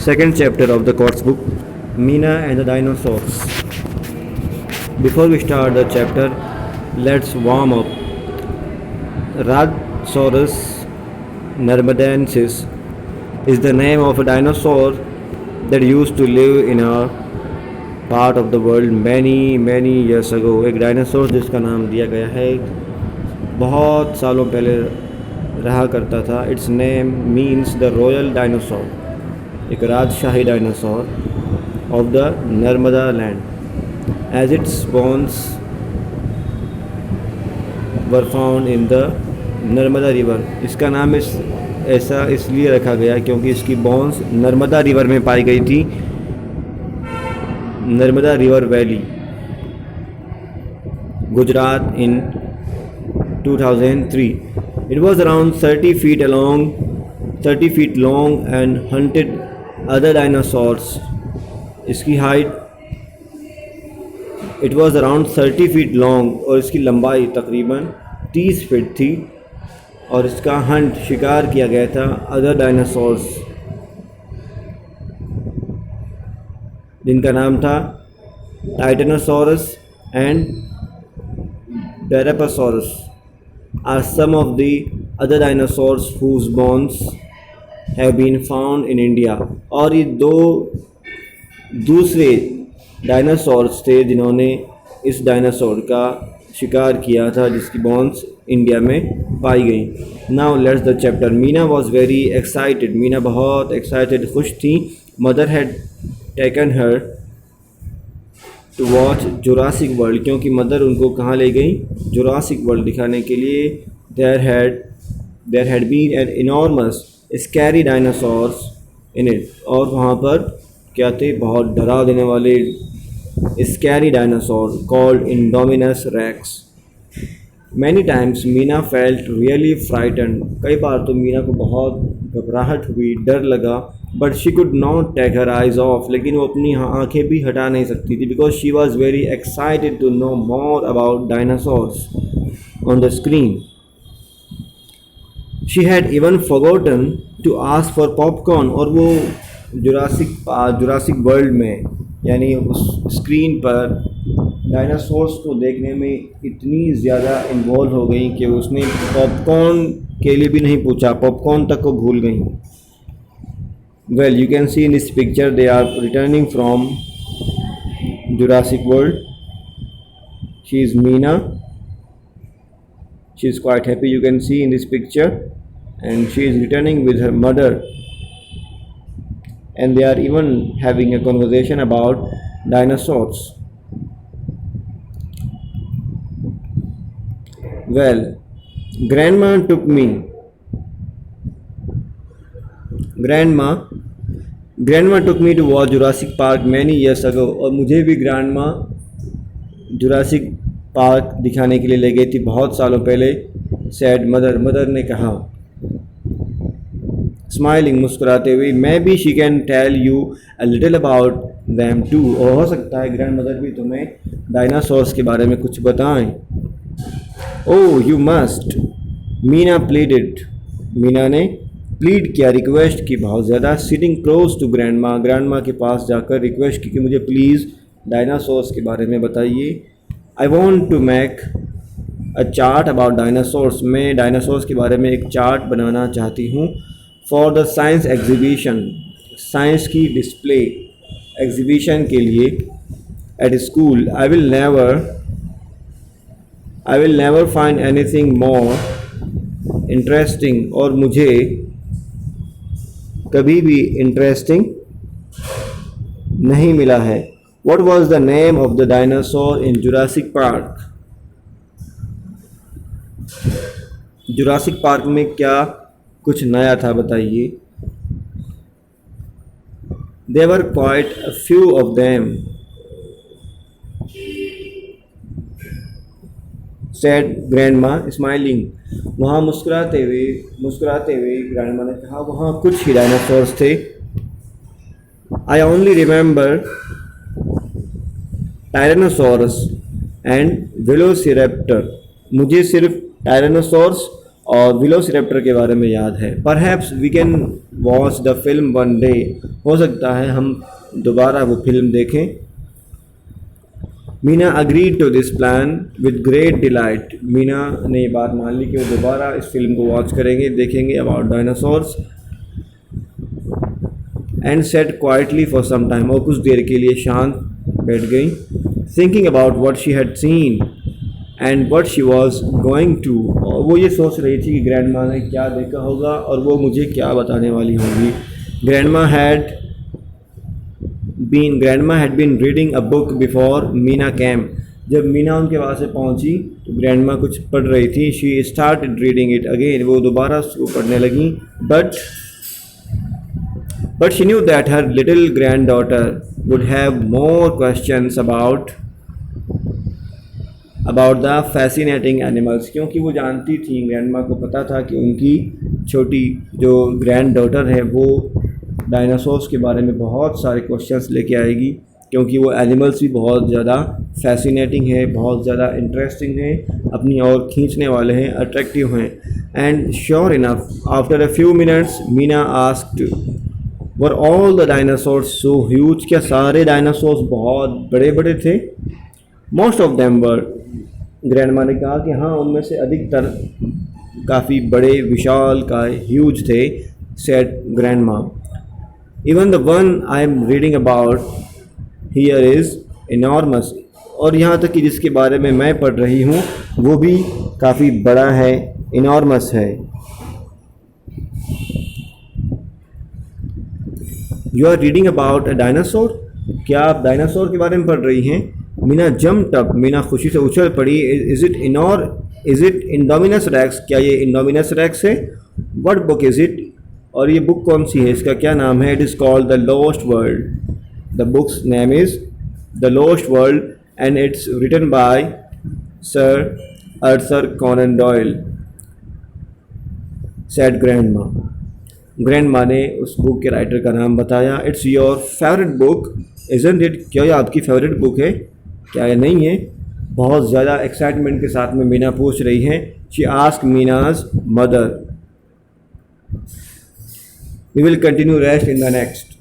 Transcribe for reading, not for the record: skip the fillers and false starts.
Second chapter of the Course book, Mina and the Dinosaurs. Before we start the chapter, let's warm up. Rhadsaurus narmadensis is the name of a dinosaur that used to live in a part of the world many years ago. एक dinosaur जिसका नाम दिया गया है बहुत सालों पहले रहा करता था. Its name means the royal dinosaur, एक राजशाही dinosaur of the Narmada land. As its bones were found in the Narmada river. इसका नाम ऐसा इसलिए रखा गया क्योंकि इसकी बोन्स नर्मदा रिवर में पाई गई थी. Narmada river valley, Gujarat in 2003. It was around 30 feet long and hunted other dinosaurs. इसकी height It was around 30 feet long और इसकी लंबाई तकरीबन 30 फीट थी और इसका हंट शिकार किया गया था अदर डायनासोर्स जिनका नाम था टाइटेनोसॉरस and डेरापासोरस are some of the other dinosaurs whose bones have been found in India. और ये दो दूसरे डायनासोर्स थे जिन्होंने इस डायनासोर का शिकार किया था जिसकी बोन्स इंडिया में पाई गई. Now let's the chapter. Meena was very excited. Meena बहुत एक्साइटेड, खुश थी. Mother had taken her to watch Jurassic World, क्योंकि मदर उनको कहाँ ले गई? जुरासिक वर्ल्ड दिखाने के लिए. There had been an enormous scary dinosaurs in it. और वहाँ पर क्या थे? बहुत डरा देने वाले scary dinosaur called Indominus Rex. Many times Meena felt really frighten. कई बार तो मीना को बहुत घबराहट हुई, डर लगा. But she could not take her eyes off, लेकिन वो अपनी आंखें भी हटा नहीं सकती थी because she was very excited to know more about dinosaurs on the screen. She had even forgotten to ask for popcorn. और वो जुरासिक वर्ल्ड में यानी उस स्क्रीन पर डायनासोर्स को देखने में इतनी ज़्यादा इन्वॉल्व हो गई कि उसने पॉपकॉर्न के लिए भी नहीं पूछा, पॉपकॉर्न तक को भूल गई. Well, you can see in this picture they are returning from Jurassic World. She is Meena. She is quite happy, you can see in this picture, and she is returning with her mother, and they are even having a conversation about dinosaurs. Well, grandma took me. Grandma took me to watch Jurassic Park many years ago. और मुझे भी grandma Jurassic park दिखाने के लिए ले गई थी बहुत सालों पहले. सैड मदर ने कहा, स्माइलिंग मुस्कुराते हुए. मैं भी she can tell you a little about them too. और हो सकता है ग्रैंड मदर भी तुम्हें डायनासोर्स के बारे में कुछ बताएं. Oh you must, Meena pleaded. Meena ने प्लीड किया, रिक्वेस्ट की बहुत ज़्यादा. सिटिंग क्लोज टू ग्रैंडमा के पास जाकर रिक्वेस्ट की कि मुझे प्लीज़ डायनासोर्स के बारे में बताइए. I want to make a chart about dinosaurs. मैं डायनासोर्स के बारे में एक चार्ट बनाना चाहती हूँ for the science exhibition, science की डिस्प्ले एग्जीबिशन के लिए at school. I will never find anything more interesting. और मुझे कभी भी इंटरेस्टिंग नहीं मिला है. What was the name of the dinosaur in Jurassic Park? Jurassic park में क्या कुछ नया था बताइए. There were quite a few of them, said grandma smiling. वहाँ मुस्कुराते हुए ग्रैंडमा ने कहा वहाँ कुछ ही डायनासोर्स थे. I only remember tyrannosaurus and velociraptor. मुझे सिर्फ टायरेनोसॉरस और विलोसिरेप्टर के बारे में याद है। Perhaps we can watch the film one day, हो सकता है हम दोबारा वो फिल्म देखें। Meena agreed to this plan with great delight, Meena ने ये बात मान ली कि वो दोबारा इस फिल्म को वॉच करेंगे, देखेंगे about dinosaurs. And sat quietly for some time, और कुछ देर के लिए शांत बैठ गई। Thinking about what she had seen and what she was going to, और वो ये सोच रही थी कि ग्रैंड माँ ने क्या देखा होगा और वो मुझे क्या बताने वाली होंगी। Grandma had been reading a book before Meena came, जब मीना उनके पास से पहुंची तो ग्रैंडमा कुछ पढ़ रही थी। She started reading it again, वो दोबारा उसको पढ़ने लगी। But she knew that her little granddaughter would have more questions about the fascinating animals, क्योंकि वो जानती थी, ग्रैंडमा को पता था कि उनकी छोटी जो ग्रैंड डॉटर है वो डायनासोर्स के बारे में बहुत सारे क्वेश्चंस लेके आएगी, क्योंकि वो एनिमल्स भी बहुत ज़्यादा फैसिनेटिंग है, बहुत ज़्यादा इंटरेस्टिंग है, अपनी ओर खींचने वाले हैं, अट्रैक्टिव हैं। And sure enough after a few minutes Meena asked were all the dinosaurs so huge, क्या सारे डायनासोर्स बहुत बड़े बड़े थे? Most of them were, grandma ने कहा कि हाँ उनमें से अधिकतर काफ़ी बड़े विशाल का ह्यूज थे। Said grandma, even the one I am reading about here is enormous, और यहाँ तक कि जिसके बारे में मैं पढ़ रही हूँ वो भी काफ़ी बड़ा है, इनॉर्मस है। You are reading about a dinosaur, क्या आप डायनासोर के बारे में पढ़ रही हैं? मीना जम्प्ड अप, मीना खुशी से उछल पड़ी। इज़ इट इंडोमिनस रेक्स, क्या ये इंडोमिनस रेक्स है? व्हाट बुक इज़ इट, और ये बुक कौन सी है, इसका क्या नाम है? It is called the lost world, the book's name is the lost world and it's written by sir Arthur Conan Doyle, said grandma. Grandma ने उस बुक के राइटर का नाम बताया। It's your favourite book isn't it, क्या ये आपकी favourite book है? क्या ये नहीं है? बहुत ज़्यादा एक्साइटमेंट के साथ में मीना पूछ रही हैं। She ask Meena's mother. We will continue rest in the next.